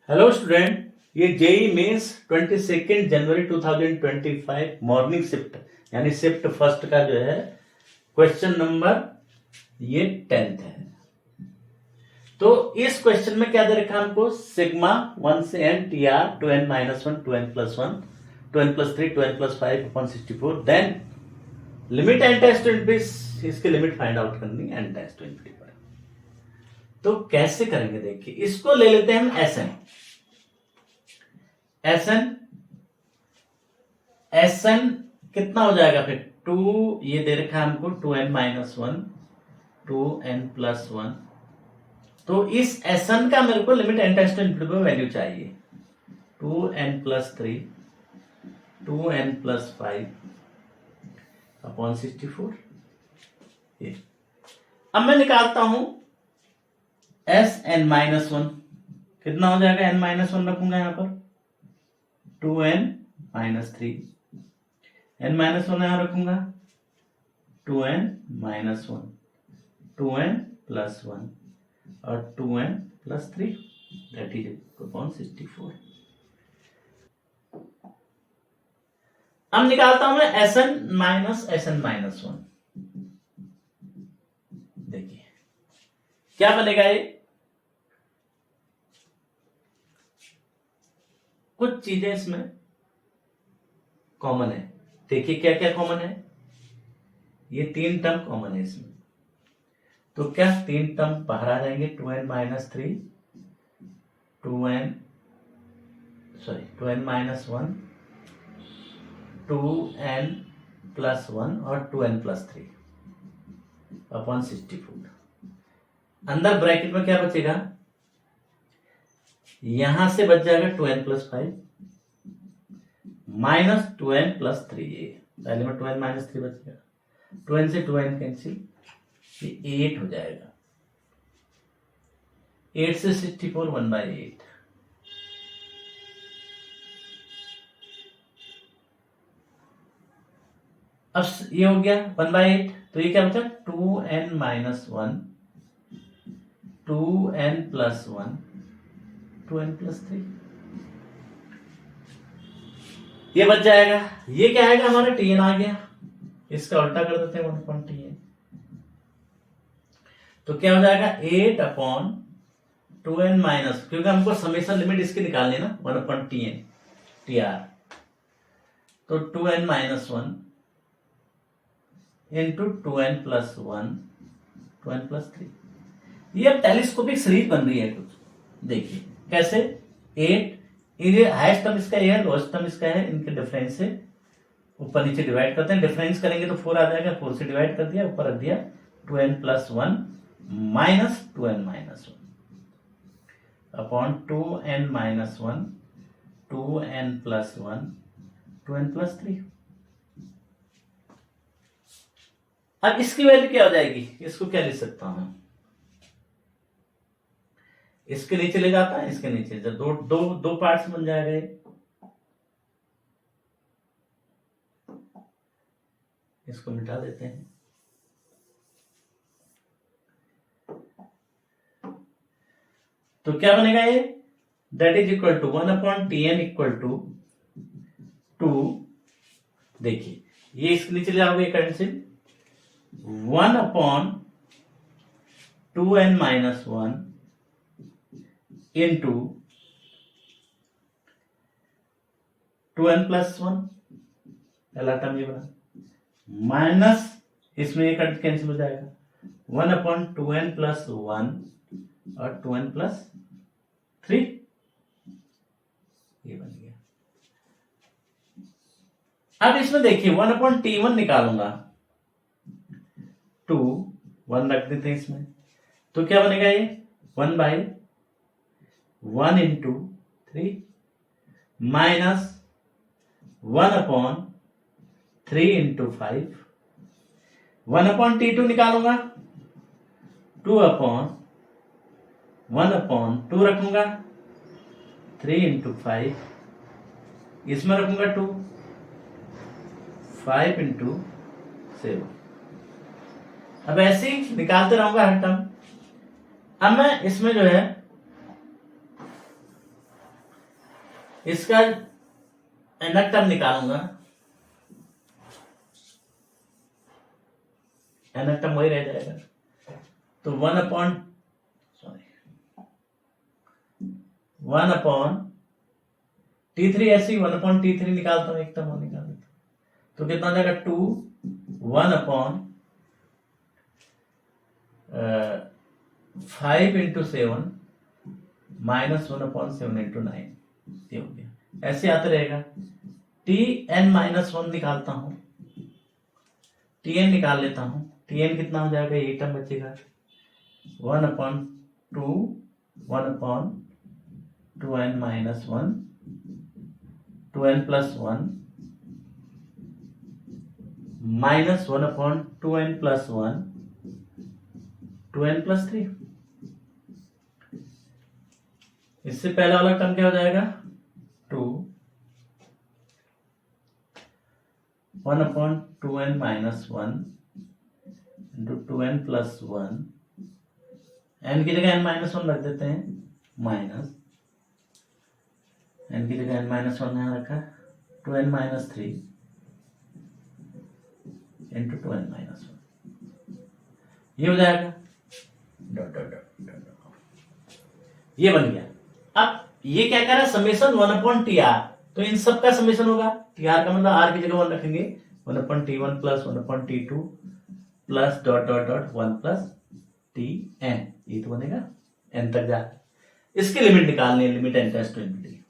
Hello student, ये JEE mains 22 जनवरी 2025 morning shift यानी shift first का जो है क्वेश्चन नंबर ये 10th है। तो इस क्वेश्चन में क्या दे रखा है हमको, सिग्मा 1 से n T R two n minus one two n plus one two n plus three two n plus five upon 64, then limit n tends to infinity, इसकी लिमिट फाइंड आउट करनी n tends to infinity पर। तो कैसे करेंगे देखिए, इसको ले लेते हैं हम एस एन कितना हो जाएगा फिर टू, ये दे रखा है हमको two N minus one two N plus one. तो इस एस एन का मेरे को limit N tends to infinity पर वैल्यू चाहिए, two N plus three two N plus five upon 64। ये अब मैं निकालता हूं एस एन माइनस वन, कितना हो जाएगा, एन माइनस वन रखूंगा यहां पर, two N minus three, n minus one यहां रखूंगा, two N minus one, two N plus one और two N plus three, that is upon 64। अब निकालता हूं मैं एस एन माइनस वन। देखिए क्या बनेगा, ये कुछ चीजें इसमें कॉमन है। देखिए क्या क्या कॉमन है, ये तीन टर्म कॉमन है इसमें। तो क्या तीन टर्म बाहर आ जाएंगे, two N minus three, two N minus one, two N plus one और two N plus three upon 64। अंदर ब्रैकेट में क्या बचेगा, यहां से बच जाएगा two N plus five minus two N plus three. ये पहले में टू एन माइनस थ्री बचेगा, टू एन से टू एन कैंसिल, ये 8 हो जाएगा, 8 से 64 वन बाई 8। अब ये हो गया वन बाई 8, तो ये क्या बचा, two N minus one, two N plus one, two N plus three, ये बच जाएगा। ये क्या आएगा हमारा, टी एन आ गया, इसका उल्टा कर देते हैं, वन अपॉन टी एन। तो क्या हो जाएगा, 8 अपॉन टू एन माइनस, क्योंकि हमको समेशन लिमिट इसकी निकालनी है ना, one upon T N T R, तो two N minus one into two N plus one, two N plus three. ये अब टेलीस्कोपिक सीरीज बन रही है कुछ, देखिए कैसे, 8, ये हाईएस्ट टर्म इसका है, लोएस्ट टर्म इसका है, इनके डिफरेंस से ऊपर नीचे डिवाइड करते हैं, डिफरेंस करेंगे तो 4 आ जाएगा, 4 से डिवाइड कर दिया, ऊपर रख दिया two N plus one minus two N minus one upon two N minus one, two N plus one, two N plus three. अब इसकी वैल्यू क्या हो जाएगी, इसको क्या लिख सकता हूं, इसके नीचे ले जाता है, इसके नीचे जब दो दो दो पार्ट्स बन जाएगा, इसको मिटा देते हैं। तो क्या बनेगा ये, that is equal to one upon T N equal to two, देखिए ये इसके नीचे ले जाओगे करंट से, one upon two N minus one into two N plus one, पहला टर्म ये बना, माइनस इसमें ये कट कैंसिल हो जाएगा, one upon two N plus one और टू एन प्लस थ्री, ये बन गया। अब इसमें देखिए वन अपॉन टी वन निकालूंगा, टू वन रख देते हैं इसमें, तो क्या बनेगा ये, one by one into three minus one upon three into five, one upon T two निकालूंगा, two upon one upon two रखूंगा, थ्री इंटू फाइव, इसमें रखूंगा टू, फाइव इंटू सेवन। अब ऐसे ही निकालते रहूंगा हर टर्म। अब मैं इसमें जो है इसका nth टर्म निकालूंगा, nth टर्म वही रह जाएगा, तो 1 अपॉन T3 ऐसे 1 अपॉन T3 निकालता हूं, एक टर्म और निकाल देता हूं, तो कितना हो जाएगा 2 1 अपॉन 5 इंटू 7 माइनस 1/7 इंटू 9, ये हो गया। ऐसे आते रहेगा। Tn-1 निकालता हूं, Tn निकाल लेता हूं, Tn कितना हो जाएगा, ये टर्म बचेगा 1/2 1/2n-1 2n plus 1 minus 1/2n plus 1 2n plus 3। इससे पहला वाला टर्म क्या हो जाएगा 2 1/2n minus 1 into 2n plus 1, n की जगह n-1 रख देते हैं, माइनस n की जगह n-1 यहाँ रखा, 2n minus 3 into 2n minus 1, ये हो जाएगा डॉट डॉट डॉट, ये बन गया। अब ये क्या कह रहा है, समेशन 1/tr, तो इन सब का समेशन होगा, tr का मतलब r की जगह 1 रखेंगे, 1/t1 plus 1/t2 plus dot dot dot 1 plus tn, ये तो बनेगा n तक जा। इसकी लिमिट निकालनी है, limit n tends to infinity.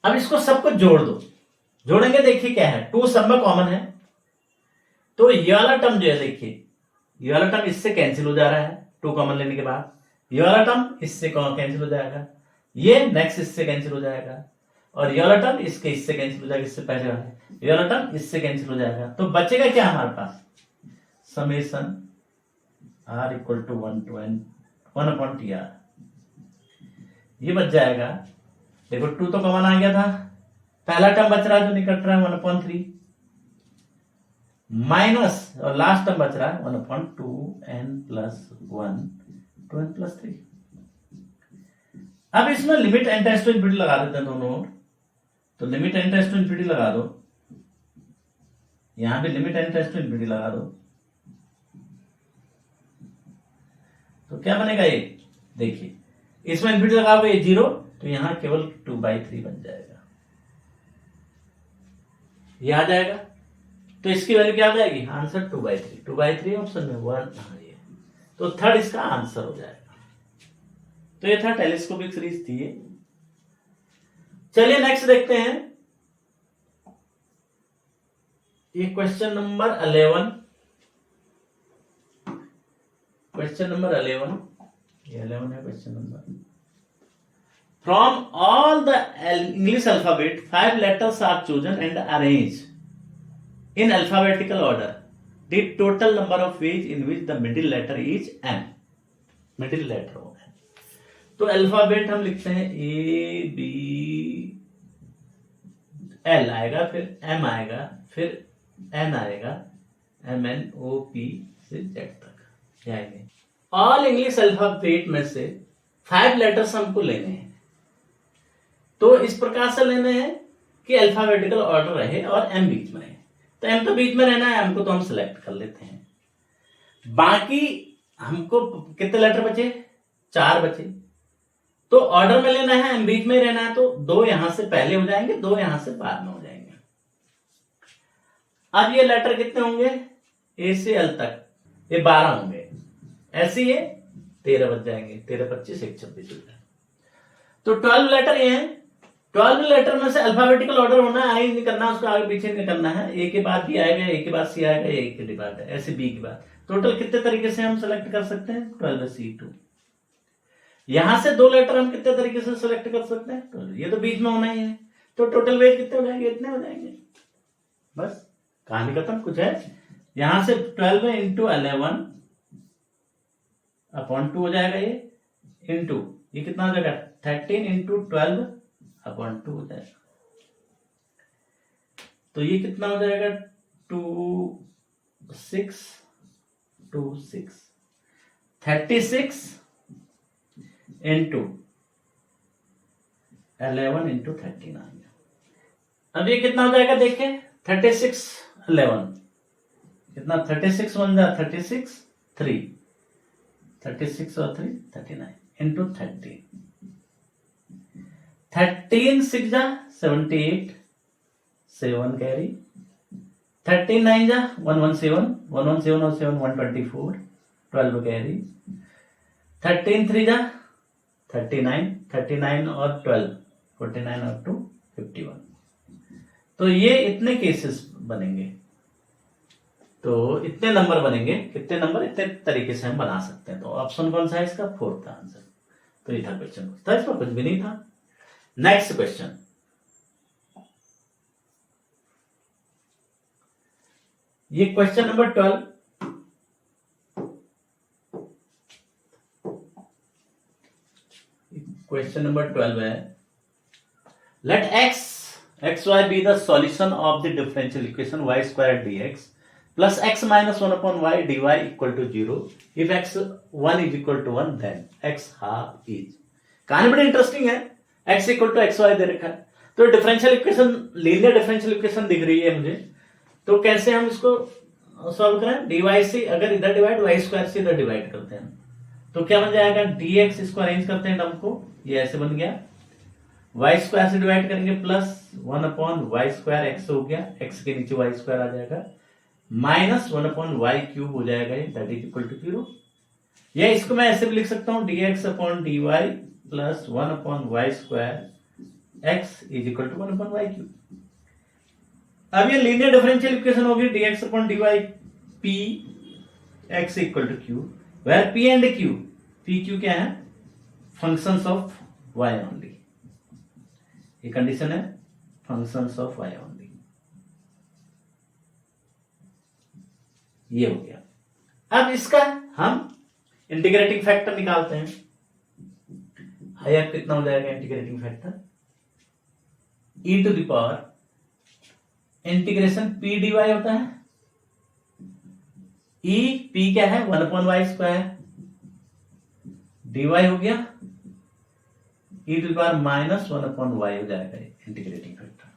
अब इसको सबको जोड़ दो, जोड़ेंगे, देखिए क्या है, 2 सब में कॉमन है, तो ये वाला टर्म जो है, देखिए ये वाला टर्म इससे कैंसिल हो जा रहा है 2 कॉमन लेने के बाद, ये वाला टर्म इससे कैंसिल हो जाएगा, ये नेक्स्ट इससे कैंसिल हो जाएगा, और ये वाला टर्म इसके इससे कैंसिल हो जाएगा, इससे पहले वाला ये वाला टर्म इससे कैंसिल हो जाएगा, तो बचेगा क्या हमारे पास, summation r equal to 1/tr, ये बच जाएगा। देखो 2 तो कॉमन आ गया था, पहला टर्म बच रहा है जो निकट रहा है 1/3 माइनस, और लास्ट टर्म बच रहा है 1/2n plus 1 2n plus 3। अब इसमें limit n tends to infinity लगा देते हैं दोनों, तो limit n tends to infinity लगा दो, यहां भी limit n tends to infinity लगा दो, तो क्या बनेगा ये, देखिए इसमें इनफिनिटी लगाओगे ये 0, तो यहां केवल 2/3 बन जाएगा, ये आ जाएगा, तो इसकी वैल्यू क्या हो जाएगी, आंसर 2/3 ऑप्शन में 1, ये तो थर्ड इसका आंसर हो जाएगा। तो ये था टेलीस्कोपिक सीरीज थी ये। चलिए नेक्स्ट देखते हैं, ये क्वेश्चन नंबर 11, क्वेश्चन नंबर 11, ये 11 है question number. From all the English alphabet, 5 letters are chosen and arranged in alphabetical order. The total number of ways in which the middle letter is n. Middle letter हो n. तो alphabet हम लिखते हैं A B L आएगा, फिर M आएगा, फिर N आएगा, M N O P से Z तक आएंगे। ऑल इंग्लिश अल्फाबेट में से 5 लेटर्स हमको लेने हैं, तो इस प्रकार से लेने हैं कि अल्फाबेटिकल ऑर्डर रहे और m बीच में रहे, तो m तो बीच में रहना है, m को तो हम सिलेक्ट कर लेते हैं। बाकी हमको कितने लेटर बचे, 4 बचे, तो ऑर्डर में लेना है, m बीच में रहना है, तो 2 यहां से पहले हो जाएंगे, 2 यहां से बाद में हो जाएंगे। अब ये लेटर कितने होंगे, a से l तक ये 12 होंगे, ऐसे ये 13 बच जाएंगे, 13 25 1 26, तो 12 लेटर ये हैं। 12 लेटर में से अल्फाबेटिकल ऑर्डर होना है, अरेंज नहीं करना, उसको आगे पीछे नहीं करना है, ए के बाद बी आएगा, ए के बाद सी आएगा, ए के बाद है, ऐसे बी के बाद। टोटल कितने तरीके से हम सेलेक्ट कर सकते हैं, 12/C2। यहां से 2 लेटर हम कितने तरीके से सेलेक्ट कर सकते हैं, 12, ये तो बीच में होना ही है, तो टोटल वेट कितने हो जाएंगे, इतने हो जाएंगे, बस कहानी खत्म। कुछ है, यहां से 12 इंटू 11 अपॉन 2 हो जाएगा, ये इंटू ये कितना हो जाएगा 13 इंटू 12 अपॉन 2 हो जाएगा, तो ये कितना हो जाएगा 2 6 36 इंटू 11 इंटू 39। अब ये कितना हो जाएगा देखिए 36 11 कितना 36 1 जा 36 3 36 और 3 39 इंटू 30 13 6 जा 78 7 कैरी 39 जा 117 117 और 7 124 12 कैरी 13 3 जा 39 39 और 12 49 और 2 51। तो ये इतने केसेस बनेंगे, तो इतने नंबर बनेंगे, कितने नंबर इतने तरीके से हम बना सकते हैं। तो ऑप्शन कौन सा है इसका? 4th answer. तो ये था क्वेश्चन था, इसमें कुछ भी नहीं था। नेक्स्ट क्वेश्चन, ये क्वेश्चन नंबर 12। क्वेश्चन नंबर 12 है, let X Y be the solution of the differential equation Y square D X plus X minus 1 upon Y D Y equal to 0 if X 1 is equal to 1 then X half is. कहानी बड़ी interesting है। X equal to X Y दे रखा है, तो differential equation, linear differential equation दिख रही है मुझे। तो कैसे हम इसको सॉल्व करें? डी वाई से अगर इधर डिवाइड, वाई स्क्वायर से इधर डिवाइड करते हैं, तो क्या बन जाएगा? डी एक्स, इसको अरेंज करते हैं टर्म को, ये ऐसे बन गया, वाई स्क्वायर से डिवाइड करेंगे plus 1 upon Y square X हो गया, एक्स के नीचे वाई स्क्वायर आ जाएगा, माइनस 1 अपॉन वाई क्यूब हो जाएगा, दैट इज इक्वल टू 0। या इसको मैं ऐसे भी लिख सकता हूं, D X upon D Y plus 1 upon Y square X is equal to 1 upon Y cube. अब ये लीनियर डिफरेंशियल इक्वेशन होगी, D X upon D Y P X equal to Q, where P and Q, P Q क्या है? Functions of Y only. ये condition है functions of Y only. ये हो गया। अब इसका हम इंटीग्रेटिंग फैक्टर निकालते हैं। अब कितना हो जाएगा integrating factor? E to the power integration p d y होता है, ई पी क्या है? 1 upon Y square, D y हो गया e to the power minus 1 upon y हो जाएगा इंटीग्रेटिंग फैक्टर।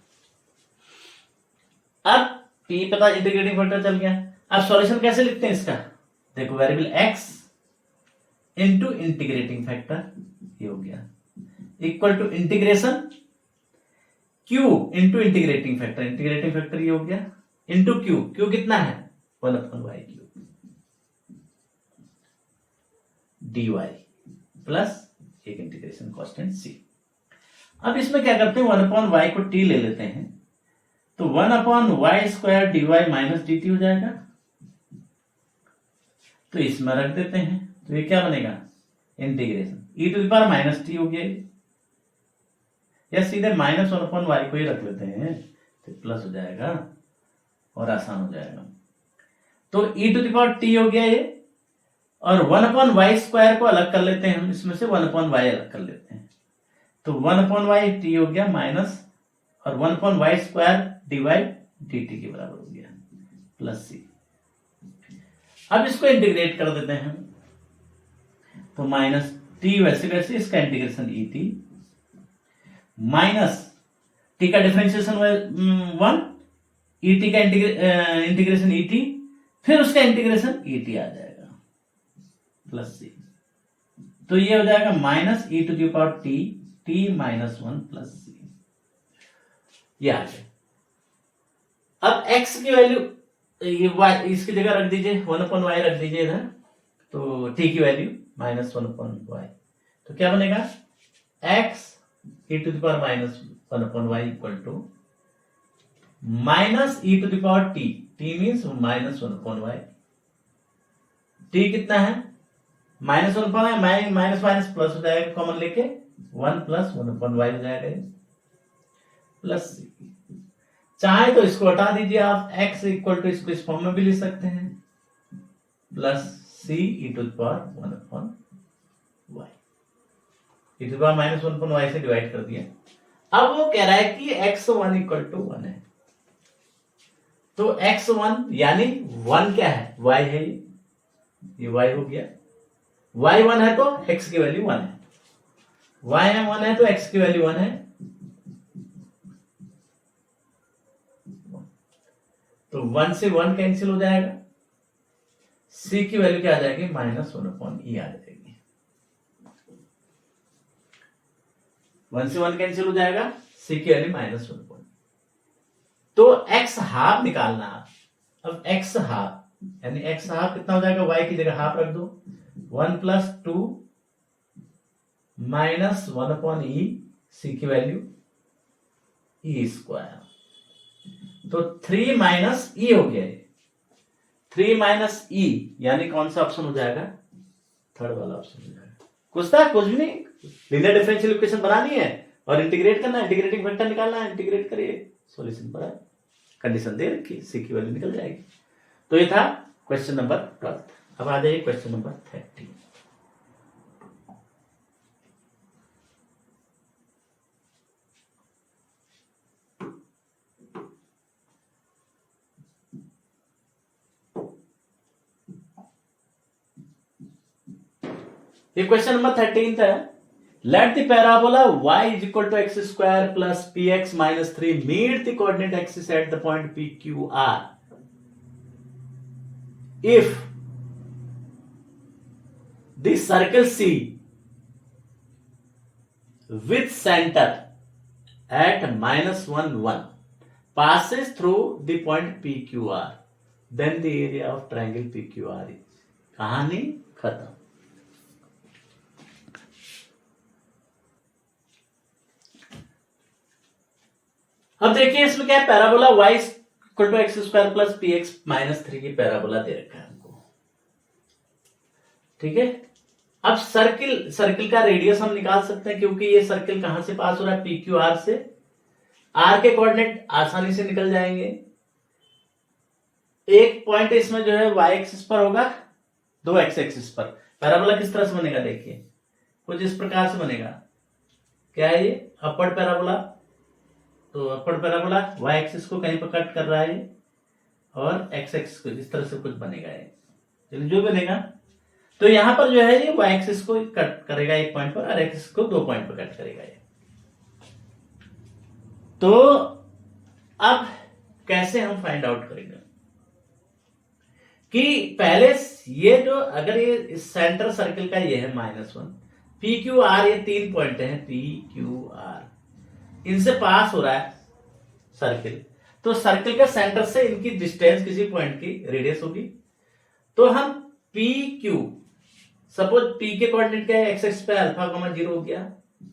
अब पी पता, इंटीग्रेटिंग फैक्टर चल गया। अब सॉल्यूशन कैसे लिखते हैं इसका? देखो, variable x into integrating factor, ये हो गया, equal to integration q into integrating factor, integrating factor ये हो गया, इंटू क्यू, क्यू कितना है? 1 upon Y cube, D Y plus एक इंटीग्रेशन कांस्टेंट सी। अब इसमें क्या करते हैं? 1 अपॉन वाई को टी ले लेते हैं, तो 1 upon Y square D Y minus D T हो जाएगा। तो इसमें रख देते हैं, तो ये क्या बनेगा? Integration E to the power minus T हो गया, या सीधे माइनस 1 अपॉन वाई को ही रख लेते हैं, तो प्लस हो जाएगा और आसान हो जाएगा। तो ई टू द पावर टी हो गया ये, और 1 अपॉन वाई स्क्वायर को अलग कर लेते हैं हम, इसमें से 1 अपॉन वाई अलग कर लेते हैं, तो 1 अपॉन वाई टी हो गया माइनस, और 1 upon Y square D Y D T के बराबर हो गया, प्लस सी। अब इसको इंटीग्रेट कर देते हैं, तो माइनस टी वैसे वैसे, इसका integration E T minus T का डिफरेंशिएशन 1, ई टी का इंटीग्रेशन ई टी, फिर उसका इंटीग्रेशन ई टी आ जाएगा, प्लस सी। तो ये हो जाएगा minus e to the power t, t minus 1 plus c, ये आ गया। अब x की वैल्यू, ये y इसकी जगह रख दीजिए, 1 अपॉन वाई रख दीजिए इधर, तो t की वैल्यू माइनस 1 अपॉन वाई, तो क्या बनेगा? x e to the power minus 1 upon Y equal to minus e to the power t, t means minus 1 upon Y, t कितना है? Minus 1 upon Y, minus minus plus हो जाएगा, common लेके 1 plus 1 upon y हो जाएगा, plus सी। चाहे तो इसको हटा दीजिए आप, x इक्वल टू इसको इस फॉर्म में भी लिख सकते हैं, plus C E to the power 1 upon Y, E to the power minus 1 upon Y से डिवाइड कर दिया। अब वो कह रहा है कि x1 इक्वल टू 1 है, तो x1 यानी 1 क्या है? y है, ये y हो गया, y 1 है तो x की वैल्यू 1 है, y 1 है तो x की वैल्यू 1 है, तो 1 से 1 कैंसिल हो जाएगा, सी की वैल्यू क्या आ जाएगी, -1/e आ जाएगी। 1 से 1 कैंसिल हो जाएगा, सी की वैल्यू -1/, तो x हाफ निकालना। अब x हाफ यानी x हाफ कितना हो जाएगा, y की जगह हाफ रख दो, 1 + 2 -1/e, सी की वैल्यू e², तो 3 - e हो गया, 3 - e यानी कौन सा ऑप्शन हो जाएगा, थर्ड वाला ऑप्शन हो जाएगा। कुछ था, कुछ भी नहीं, लीनियर डिफरेंशियल इक्वेशन बनानी है और इंटीग्रेट करना है, इंटीग्रेटिंग फैक्टर निकालना है, इंटीग्रेट करिए, सॉल्यूशन पर है, कंडीशन दे रखी, सी की वैल्यू निकल जाएगी। तो ये था क्वेश्चन नंबर 12। अब आ जाइए क्वेश्चन नंबर 13। ये क्वेश्चन नंबर 13 है। Let the parabola y is equal to x square plus px minus 3 meet the coordinate axis at the point PQR. If the circle C with center at -1, 1 passes through the point PQR, then the area of triangle PQR is, कहानी खत्म। अब देखिए इसमें क्या है, parabola y equal to X square plus P X -3 की parabola दे रखा है हमको, ठीक है। अब सर्किल का रेडियस हम निकाल सकते हैं, क्योंकि ये सर्किल कहां से पास हो रहा है, पी क्यू आर से। आर के कोऑर्डिनेट आसानी से निकल जाएंगे। एक पॉइंट इसमें जो है y एक्सिस पर होगा, 2 x एक्सिस पर। पैराबोला किस तरह से बनेगा, देखिए कुछ इस प्रकार से बनेगा। क्या है ये, अपवर्ड पैराबोला। तो अपवर्ड पैराबोला y एक्सिस को कहीं पर कट कर रहा है और x एक्सिस को इस तरह से कुछ बनेगा ये, चलिए जो बनेगा। तो यहां पर जो है ये y एक्सिस को कट करेगा एक पॉइंट पर और x एक्सिस को 2 पॉइंट पर कट करेगा ये। तो अब कैसे हम फाइंड आउट करेंगे कि पहले ये जो, अगर ये सेंटर सर्किल का ये है -1, पी क्यू आर, ये 3 पॉइंट हैं पी क्यू आर, इनसे पास हो रहा है सर्किल। तो सर्किल के सेंटर से इनकी डिस्टेंस किसी पॉइंट की रेडियस होगी। तो हम पी क्यू, सपोज पी के कोऑर्डिनेट क्या है, एक्स एक्स पे अल्फा कॉमा 0 हो गया,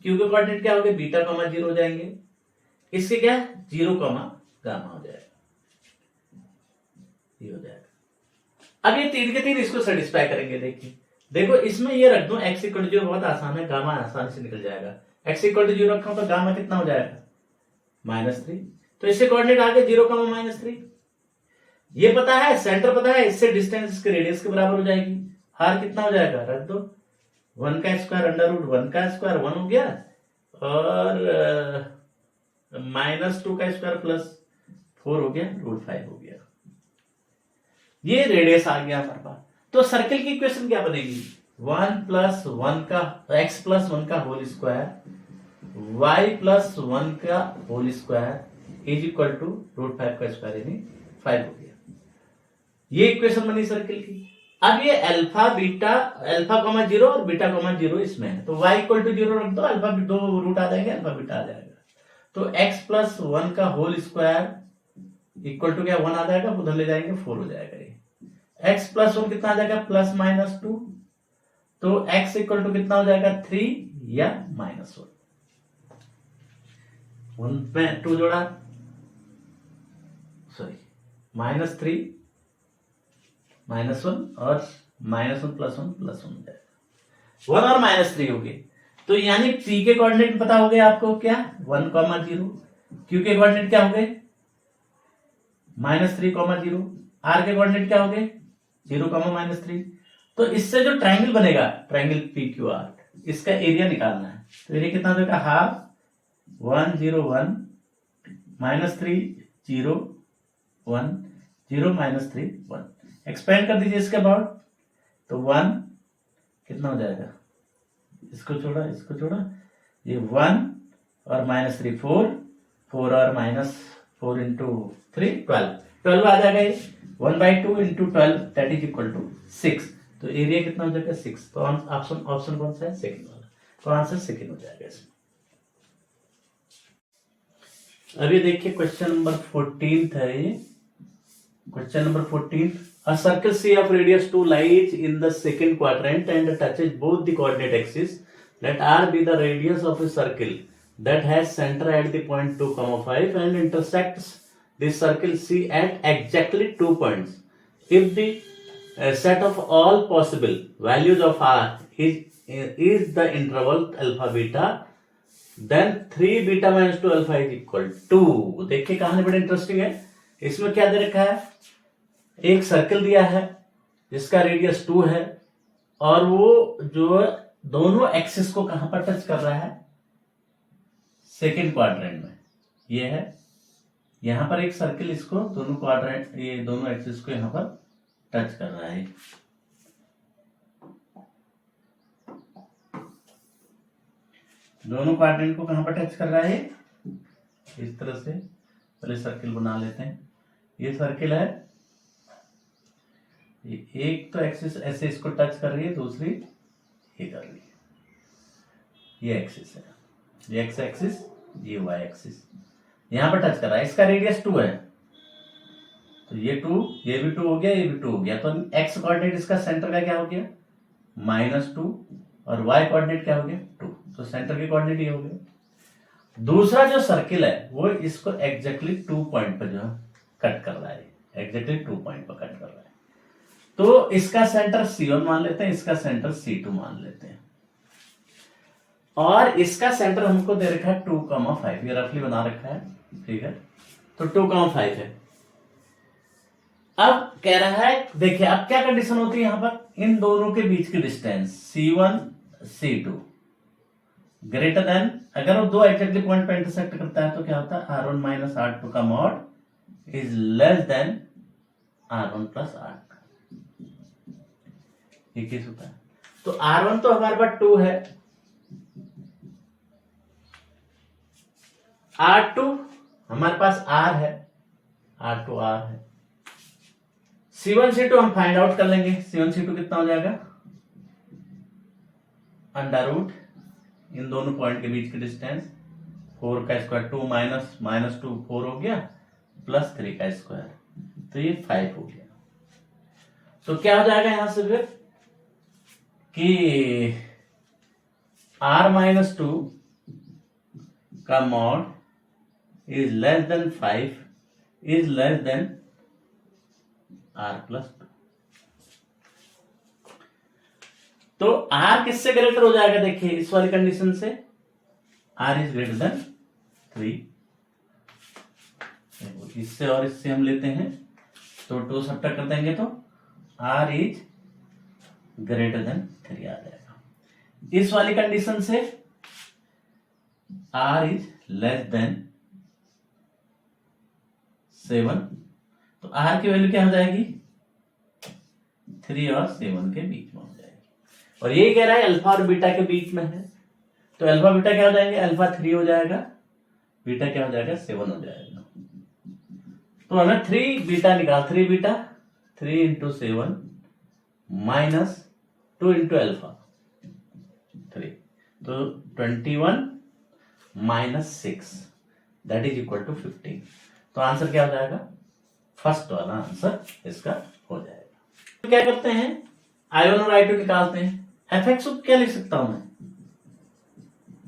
क्यू के कोऑर्डिनेट क्या हो गए, बीटा कॉमा 0 हो जाएंगे, इसके क्या 0 कॉमा गामा हो जाएगा, ये हो जाएगा। अब ये 3 के 3 इसको सेटिस्फाई करेंगे। देखिए देखो इसमें ये रख दो x इक्वल टू 0, बहुत आसान है, गामा आसानी से निकल जाएगा। x इक्वल टू 0 रखा तो गामा कितना हो जाएगा, -3। तो इससे कोऑर्डिनेट आ गए 0 कॉमा -3। ये पता है, सेंटर पता है, इससे डिस्टेंस इसके रेडियस के बराबर हो जाएगी। r कितना हो जाएगा, रख दो 1 का स्क्वायर √1 का स्क्वायर 1 हो गया, और -2 का स्क्वायर +4 हो गया, √5 हो गया। ये रेडियस आ गया हमारे पास। तो सर्किल की इक्वेशन क्या बनेगी, 1 + 1 का x + 1 का होल स्क्वायर y + 1 का whole square is equal to √5 का स्क्वायर यानी 5 हो गया। ये इक्वेशन बनी सर्किल की। अब ये अल्फा कॉमा 0 और बीटा कॉमा 0 इसमें है, तो y इक्वल टू 0 रख दो, अल्फा 2 रूट आ जाएंगे, अल्फा बीटा आ जाएगा। तो x + 1 का होल स्क्वायर इक्वल टू क्या 1 आ जाएगा, उधर ले जाएंगे 4 हो जाएगा। ये x + 1 कितना आ जाएगा, +-2, तो x इक्वल टू कितना हो जाएगा 3 या -1। 1 में 2 जोड़ा, सॉरी -3 -1 और -1 + 1 +1 हो जाएगा, 1 और -3 हो गए। तो यानी p के कोऑर्डिनेट पता हो गए आपको, क्या 1, 0, q के कोऑर्डिनेट क्या हो गए -3, 0, r के कोऑर्डिनेट क्या हो गए 0, -3। तो इससे जो ट्राइंगल बनेगा, ट्राइंगल पी क्यू आर, इसका एरिया निकालना है। तो एरिया कितना देगा, हाफ 1, 0, 1 -3 0 1 0 -3 1। एक्सपेंड कर दीजिए इसके बाद, तो 1 कितना हो जाएगा, इसको छोड़ा, ये 1 और -3 4 और -4 × 3 12, 12 आ जाएगा ये 1/2 into 12 that is equal to 6। तो एरिया कितना हो जाएगा 6। तो ऑप्शन कौन सा है सेकंड वाला। तो आंसर सेकंड हो जाएगा इसमें। अभी देखिए क्वेश्चन नंबर 14 है ये। Question number 14, a circle C of radius 2 lies in the second quadrant and touches both the coordinate axes. Let R be the radius of a circle that has center at the point 2, 5 and intersects this circle C at exactly 2 points. If the set of all possible values of R is the interval alpha beta, then 3 beta minus 2 alpha is equal to। देखिए कहानी बड़ी interesting है। इसमें क्या दे रखा है, एक circle दिया है जिसका रेडियस 2 है और वो जो दोनों एक्सिस को कहां पर टच कर रहा है, सेकेंड क्वाड्रेंट में। ये है यहां पर एक सर्कल, इसको दोनों क्वाड्रेंट, ये दोनों एक्सिस को यहां पर टच कर रहा है। दोनों क्वाड्रेंट को कहां पर टच कर रहा है, इस तरह से पहले सर्कल बना लेते हैं। ये सर्कल है, एक तो एक्सिस ऐसे इसको टच कर रही है, दूसरी ये कर रही है। ये एक्सिस है, ये एक्स एक्सिस, ये वाई एक्सिस, यहां पर टच कर रहा है। इसका रेडियस 2 है, तो ये 2, ये भी 2 हो गया, ये भी 2 हो गया। तो एक्स कोऑर्डिनेट इसका सेंटर का क्या हो गया -2 और वाई कोऑर्डिनेट क्या हो गया 2। तो सेंटर के कोऑर्डिनेट ये हो गया। दूसरा जो सर्किल है वो इसको एग्जैक्टली 2 पॉइंट पर जो है कट कर रहा है, एग्जैक्टली 2 पॉइंट पर कट कर रहा है। तो इसका सेंटर C1 मान लेते हैं, इसका सेंटर C2 मान लेते हैं और इसका सेंटर हमको दे रखा है 2,5। ये रफली बना रखा है, ठीक है। तो 2,5 है। अब कह रहा है, देखिए अब क्या कंडीशन होती है यहां पर, इन दोनों के बीच की distance C1 C2 greater than, अगर वो दो एग्जैक्टली पॉइंट पर इंटरसेक्ट करता है तो क्या होता है R1 माइनस R2 का mod is less than R1 plus R2। ये केस होता है। तो R1 तो हमारे पास 2 है, R2 हमारे पास R है, R2 R है। C1 C2 हम फाइंड आउट कर लेंगे। C1 C2 कितना हो जाएगा, अंडर रूट इन दोनों पॉइंट के बीच की डिस्टेंस 4 का स्क्वायर, 2 माइनस 2 4 हो गया, प्लस 3 का स्क्वायर, तो ये 5 हो गया। तो क्या हो जाएगा यहां से फिर कि R माइनस 2 का mod is less than 5 is less than R plus 2। तो R किससे ग्रेटर हो जाएगा, देखिए इस वाली कंडीशन से R इज ग्रेटर देन 3। इससे और इससे हम लेते हैं तो 2 सब्ट्रैक्ट कर देंगे तो R इज ग्रेटर देन 3 आ जाएगा। इस वाली कंडीशन से R इज लेस देन 7। तो R की वैल्यू क्या हो जाएगी, 3 और 7 के बीच में हो जाएगी। और ये कह रहा है अल्फा और बीटा के बीच में है, तो अल्फा बीटा क्या हो जाएंगे, अल्फा 3 हो जाएगा, बीटा क्या हो जाएगा 7 हो जाएगा। तो हमें 3 बीटा निकाल, 3 beta 3 into 7 minus 2 into alpha 3, तो 21 minus 6 that is equal to 15। तो आंसर क्या हो जाएगा, फर्स्ट वाला आंसर इसका हो जाएगा। तो क्या करते हैं, I1 और I2 निकालते हैं। fx को क्या लिख सकता हूं मैं,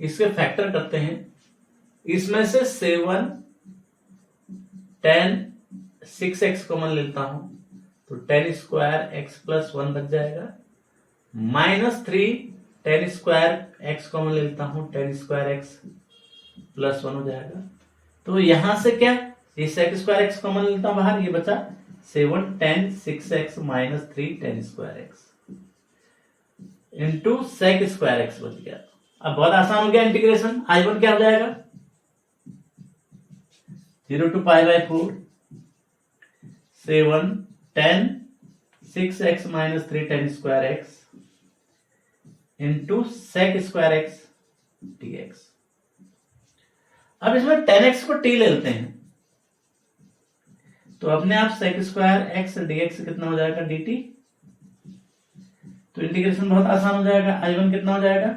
इसके फैक्टर करते हैं। इसमें से 7 10 6x कॉमन लेता हूं तो 10 स्क्वायर x प्लस 1 बच जाएगा, माइनस 3 10 स्क्वायर x कॉमन लेता हूं 10 स्क्वायर x प्लस 1 हो जाएगा। तो यहां से क्या, ये sec स्क्वायर x कॉमन लेता हूं बाहर, ये बचा 7 10 6x minus 3 10 square x into sec square X बच गया। अब बहुत आसान हो गया इंटीग्रेशन। I1 क्या हो जाएगा 0 to pi by 4 7 10 6x minus 3 10 square X into sec square X dx। अब इसमें 10x को t ले लेते हैं तो अपने आप sec स्क्वायर एक्स dx कितना हो जाएगा dt। तो इंटीग्रेशन बहुत आसान हो जाएगा। I1 कितना हो जाएगा,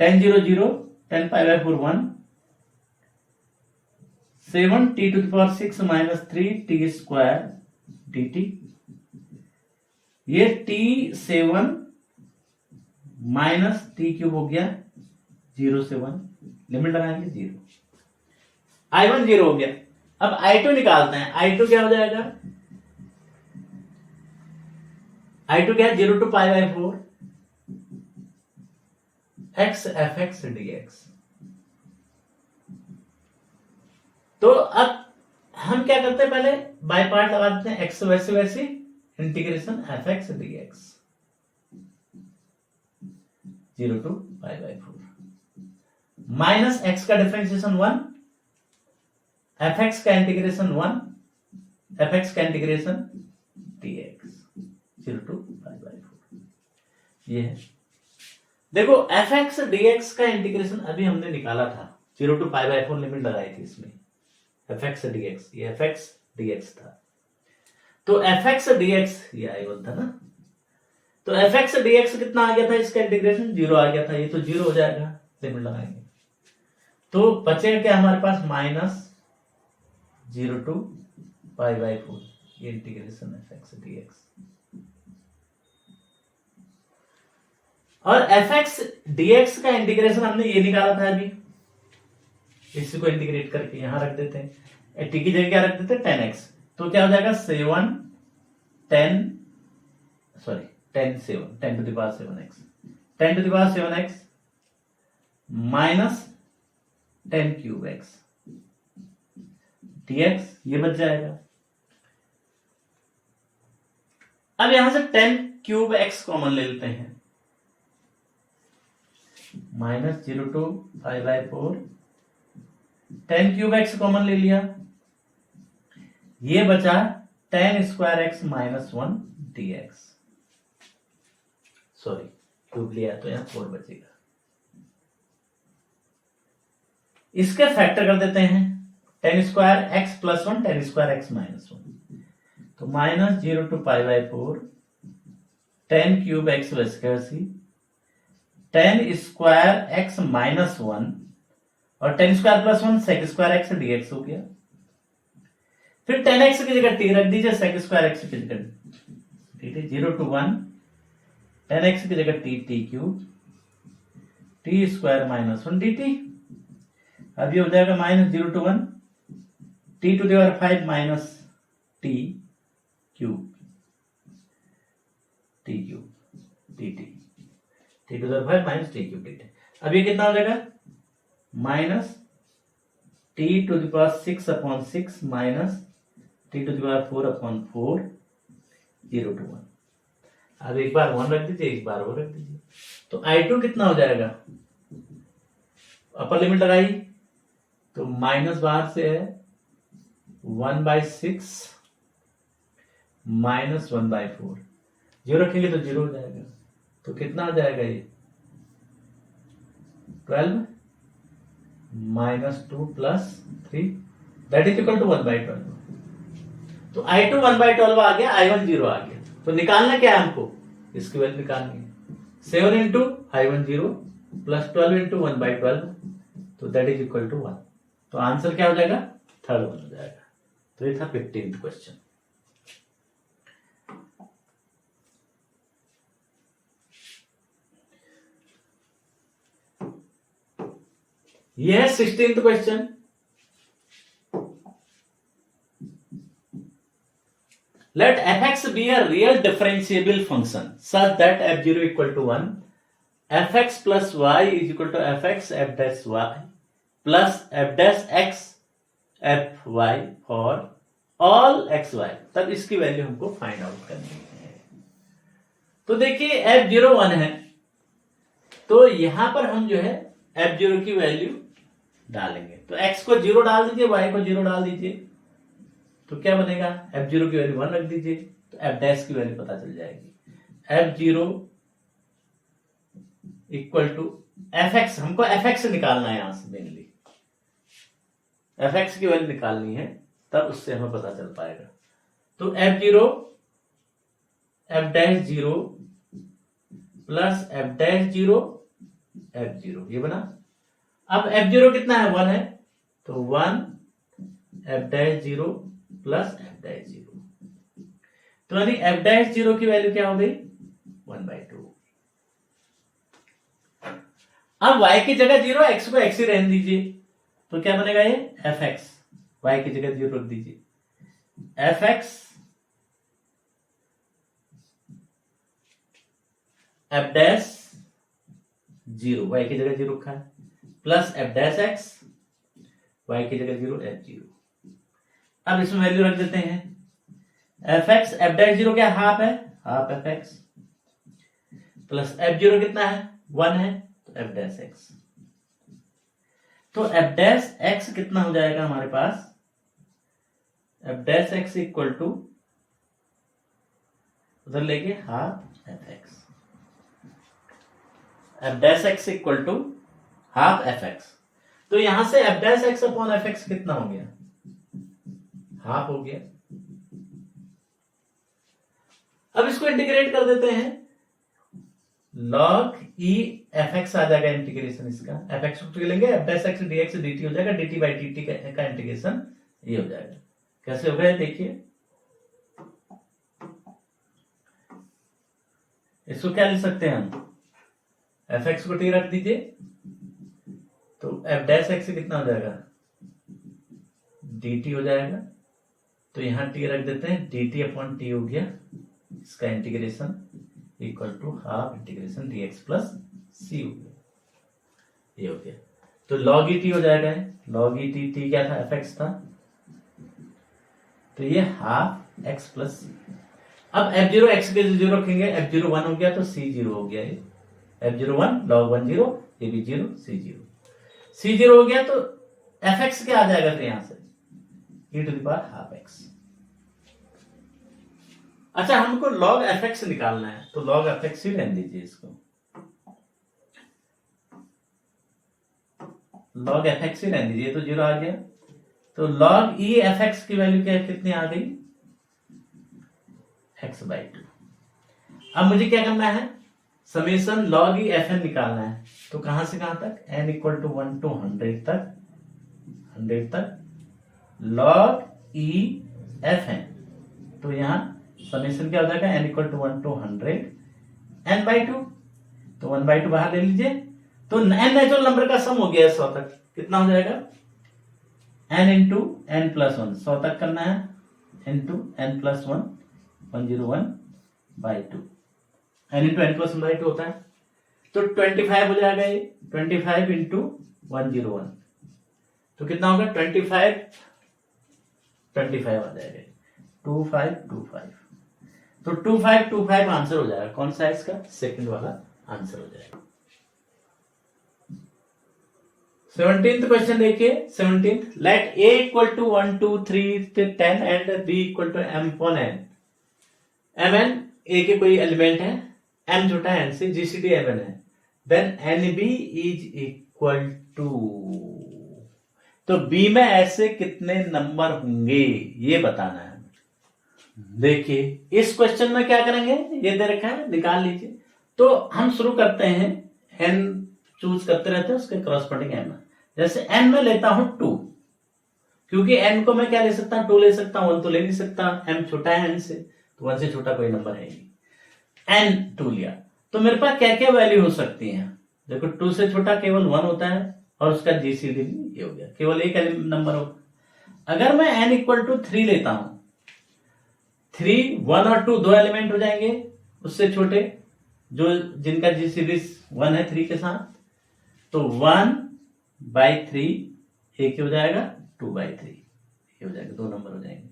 tan 0 0 tan pi by 4 1 7 t to the power 6 minus 3 t square dt। ये t7 माइनस टी क्यूब हो गया 0 से 1, लिमिट लगाएंगे 0। I1 0 हो गया। अब I2 निकालते हैं। I2 क्या हो जाएगा, I2 क्या है, 0 to pi by 4 x fx dx। तो अब हम क्या करते हैं, पहले बाय पार्ट लगा देते हैं, x वैसे वैसे integration fx dx 0 to pi by 4 minus x का डिफरेंशिएशन 1, fx का इंटीग्रेशन 1, fx का integration dx 0 to pi by 4। ये है, देखो fx dx का इंटीग्रेशन अभी हमने निकाला था, 0 टू पाई बाय 4 लिमिट लगाई थी इसमें, fx dx, ये fx dx था। तो fx dx ये I1 था ना, तो fx dx कितना आ गया था, इसका इंटीग्रेशन 0 आ गया था, ये तो 0 हो जाएगा, लिमिट लगाएंगे। तो बचेगा क्या हमारे पास, माइनस 0 टू पाई बाय 4, ये इंटीग्रेशन fx dx। और fx dx का इंटीग्रेशन हमने ये निकाला था अभी, इसी को इंटीग्रेट करके यहां रख देते हैं, टी की जगह क्या रख देते हैं, 10x। तो क्या हो जाएगा 7 10 to the power 7x, 10 to the power 7x minus 10 cube x dx, ये बच जाएगा। अब यहां से 10 क्यूब x कॉमन ले लेते हैं, minus 0 to pi by 4, 10 cube x common ले लिया, ये बचा 10 square x minus 1 dx। Sorry cube लिया तो यहां 4 बचेगा। इसके फैक्टर कर देते हैं, 10 square x plus 1 10 square x minus 1, तो minus 0 to pi by 4 10 cube x वैसे 10 स्क्वायर x माइनस 1 और 10 square plus 1 sec square x dx हो गया। फिर 10x की जगह t रख दीजिए, सेक स्क्वायर x की जगह ठीक है, 0 टू 1 10x की जगह t cube t square minus 1 dt। अब ये हो जाएगा minus 0 to 1 t to the power 5 minus t cube dt, t to the power 5 minus t cube dt। अब ये कितना हो जाएगा, minus t to the power 6 upon 6 minus t to the power 4 upon 4 0 to 1। अब एक बार 1 रख दीजिए, एक बार वो रख दीजिए, तो I2 कितना हो जाएगा, अपर लिमिट लगाई तो माइनस बाहर से है 1/6 माइनस 1/4, 0 रखेंगे तो 0 हो जाएगा, तो कितना आ जाएगा ये 12 minus 2 plus 3 that is equal to 1/12। तो I2 1/12 आ गया, I1 0 आ गया। तो निकालना क्या है हमको, इसकी वैल्यू निकालनी है, 7 इंटू I1 0 प्लस 12 इंटू 1/12, तो दैट इज इक्वल टू 1। तो आंसर क्या हो जाएगा, थर्ड वन हो जाएगा। तो ये था 15th क्वेश्चन। ये है 16th question. Let fx be a real differentiable function such that f0 equal to 1, fx plus y is equal to fx f dash y plus f dash x fy for all xy। तब इसकी value हमको find out करनी है। तो देखिए f0 1 है, तो यहां पर हम जो है f0 की वैल्यू डालेंगे, तो x को 0 डाल दीजिए, y को 0 डाल दीजिए, तो क्या बनेगा, f0 की वैल्यू 1 रख दीजिए, तो f डैश की वैल्यू पता चल जाएगी, f0 इक्वल टू fx, हमको fx निकालना है यहां से, मेनली fx की वैल्यू निकालनी है, तब उससे हमें पता चल पाएगा। तो F0 F'0 plus F'0 F0 ये बना। अब F0 कितना है, 1 है, तो 1 F'0 प्लस F'0, तो यानी F'0 की वैल्यू क्या हो गई, 1/2। अब y की जगह 0, x को x ही रहने दीजिए, तो क्या बनेगा ये fx, y की जगह 0 रख दीजिए, fx F'0 y की जगह 0 रखा है, प्लस F'(x) y की जगह 0 F'0। अब इसमें वैल्यू रख देते हैं, fx F'0 क्या हाफ है, हाफ fx, प्लस F'0 कितना है, 1 है, तो F'(x), तो F'(x) कितना हो जाएगा हमारे पास, F'(x) इक्वल टू उधर लेके half fx, F'(x) equal to half fx, तो यहां से F'(x) अपॉन fx कितना हो गया, हाफ हो गया। अब इसको इंटीग्रेट कर देते हैं, log e fx आ जाएगा इंटीग्रेशन इसका, fx को लेंगे, F'(x) dx dt हो जाएगा, dt by dt का इंटीग्रेशन ये हो जाएगा। कैसे हो गया देखिए, इसको क्या लिख सकते हैं हम, fx को t रख दीजिए, तो F'(x) कितना हो जाएगा, dt हो जाएगा, तो यहां t रख देते हैं, dt अपॉन t हो गया, इसका integration equal to half integration dx plus c हो गया, ये हो गया। तो log e t हो जाएगा, log e t क्या था, fx था, तो ये हाफ x प्लस c। अब F'0 x के 0 रखेंगे, F'0 1 हो गया, तो c0 हो गया, ये F'0 1 log 1 0, ये भी 0, c0 हो गया, तो fx क्या आ जाएगा, फिर यहां से e to the power half x। अच्छा, हमको log fx निकालना है, तो log fx ही रहने दीजिए इसको, log fx ही रहने दीजिए, तो 0 आ गया, तो log e fx की वैल्यू क्या कितनी आ गई, x/2। अब मुझे क्या करना है, समेशन log e fn निकालना है, तो कहां से कहां तक, n इक्वल टू 1 to 100 तक, 100 तक log e fn, तो यहां समेशन क्या हो जाएगा, n equal to 1 to 100 n/2, तो 1/2 बाहर ले लीजिए, तो n नेचुरल नंबर का सम हो गया 100 तक, कितना हो जाएगा, n इंटू n प्लस 1, 100 तक करना है, into n plus 1 101/2, n into n plus 1/2 होता है, तो 25 हो जाएगा, ये 25 इंटू 101, तो कितना होगा, 25 आ जाएगा, 2525, तो 2525 आंसर हो जाएगा, कौन सा इसका, सेकंड वाला आंसर हो जाएगा। 17th क्वेश्चन देखिए, 17th, let a equal to 1 2 3 10 and b equal to m upon n, mn a के कोई एलिमेंट है, m छोटा है n से, gcd mn है, then nb is equal to, तो b में ऐसे कितने नंबर होंगे ये बताना है। देखिए इस क्वेश्चन में क्या करेंगे, ये दे रखा है, निकाल लीजिए, तो हम शुरू करते हैं, n चूज करते रहते हैं, उसके क्रॉसपॉन्डिंग m, जैसे n में लेता हूं 2, क्योंकि n को मैं क्या ले सकता हूं, 2 ले सकता हूं, 1 तो ले नहीं सकता, m छोटा है n से, तो 1 से छोटा कोई नंबर है नहीं, n 2 लिया, तो मेरे पास क्या क्या वैल्यू हो सकती है, देखो 2 से छोटा केवल 1 होता है, और उसका जीसीडी ये हो गया, केवल एक नंबर होगा। अगर मैं n इक्वल टू 3 लेता हूं, 3 1 और 2 दो एलिमेंट हो जाएंगे, उससे छोटे जो जिनका जीसीडी 1 है 3 के साथ, तो 1/3 एक हो जाएगा, 2/3 ये हो जाएगा, 2 नंबर हो जाएंगे,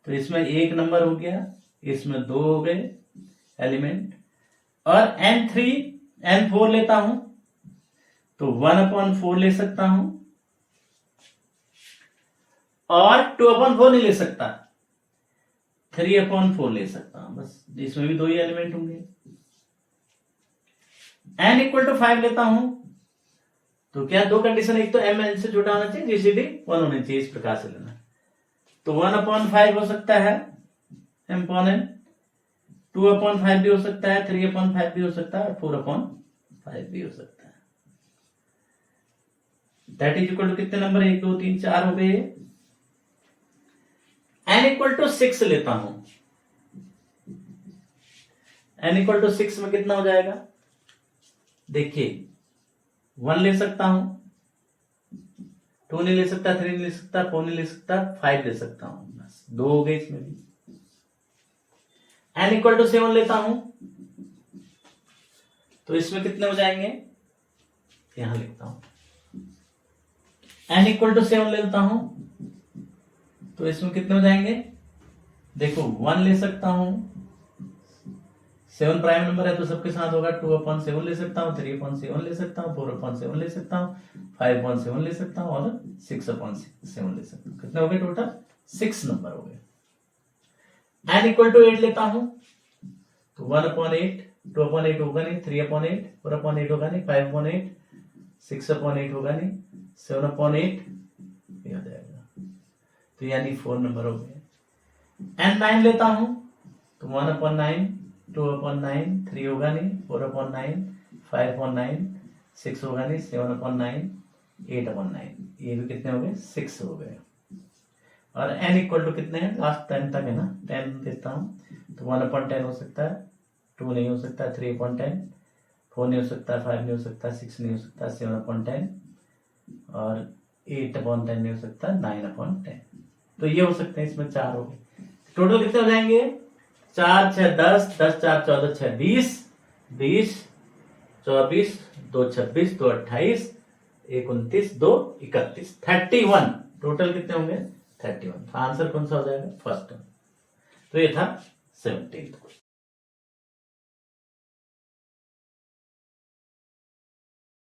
तो इसमें 1 नंबर हो गया, इसमें 2 हो गए एलिमेंट, और n4 लेता हूं, तो 1/4 ले सकता हूं, और 2/4 नहीं ले सकता, 3/4 ले सकता हूं, बस इसमें भी 2 ही एलिमेंट होंगे। n इक्वल टू 5 लेता हूं, तो क्या 2 कंडीशन, एक तो m n से छोटा होना चाहिए, जीसीडी 1 होना चाहिए, इस प्रकार से लेना, तो 1/5 हो सकता है m upon n, 2/5 भी हो सकता है, 3/5 भी हो सकता है, और 4/5 भी हो सकता है। दैट इज इक्वल टू कितने नंबर, 1 2 3 4 हो गए। n इक्वल टू 6 लेता हूं, n इक्वल टू 6 में कितना हो जाएगा, देखिए 1 ले सकता हूं, 2 नहीं ले सकता, 3 नहीं ले सकता, 4 नहीं ले सकता, 5 ले सकता हूं, बस 2 हो गए इसमें भी। n इक्वल टू 7 लेता हूं, तो इसमें कितने हो जाएंगे, यहां लिखता हूं, n इक्वल टू 7 लेता हूं, तो इसमें कितने हो जाएंगे, देखो 1 ले सकता हूं, 7 प्राइम नंबर है तो सबके साथ होगा, 2/7 ले सकता हूं, 3/7 ले सकता हूं, 4/7 ले सकता हूं, 5/7 ले सकता हूं, और 6/7 ले सकता हूं। कितने हो गए टोटल, 6 नंबर हो गए। n इक्वल टू 8 लेता हूं, तो 1/8, 2/8 होगा नहीं, 3/8, 4/8 होगा नहीं, 5/8, 6/8 होगा नहीं, 7/8 ये हो जाएगा, तो यानी 4 नंबर हो गए। n9 लेता हूं, तो 1/9, 2/9, 3 होगा नहीं, 4/9, 5/9, 6 होगा नहीं, 7/9, 8/9, ये भी कितने हो गए, 6 हो गए। और n इक्वल टू कितने हैं, लास्ट 10 तक है ना, 10 देता हूं, तो 1/10 हो सकता है, 2 नहीं हो सकता, 3/10, 4 नहीं हो सकता, 5 नहीं हो सकता, 6 नहीं हो सकता, 7/10, और 8/10 नहीं हो सकता, 9/10, तो ये हो सकते हैं, इसमें 4 हो गए। टोटल कितने हो जाएंगे, 4 6 10, 10 4 14, 6 20, 20 24, 2 26, 2 28, 1 29, 2 31, 31 टोटल कितने होंगे, 31। आंसर कौन सा हो जाएगा, फर्स्ट। तो ये था 17th क्वेश्चन।